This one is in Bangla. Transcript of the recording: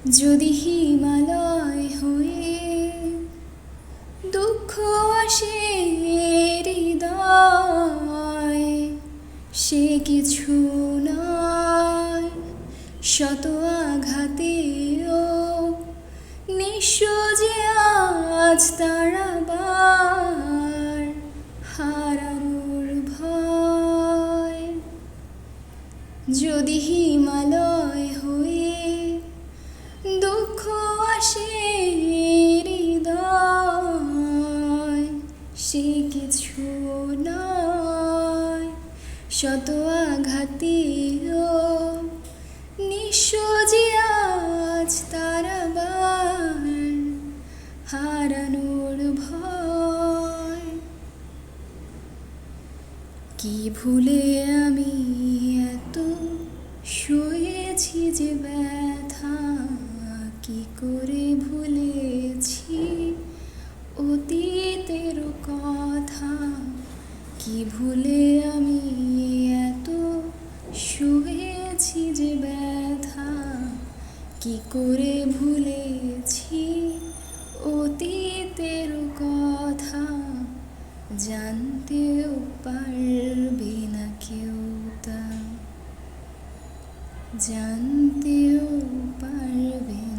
যদি হিমালয় হয়ে দুঃখ আসে হৃদয়, সে কিছু নয় শত আঘাতেও নিঃস্ব যে আজ তারাবার হারানোর ভয়। যদি হিমালয় হয়ে দুঃখ আসে হৃদয়, সে কিছু নয় শত আঘাতেও নিঃস্ব যে আজ তারাবার হারানোর ভয়। কি ভুলে আমি এত সয়েছি যে ব্যথা, কি করে ভুলেছি অতীতের কথা। কি ভুলে আমি এত সয়েছি যে ব্যথা, কি করে ভুলেছি অতীতের কথা। জানতেও পারবে না কেউ তা, জানতেও পারবে না।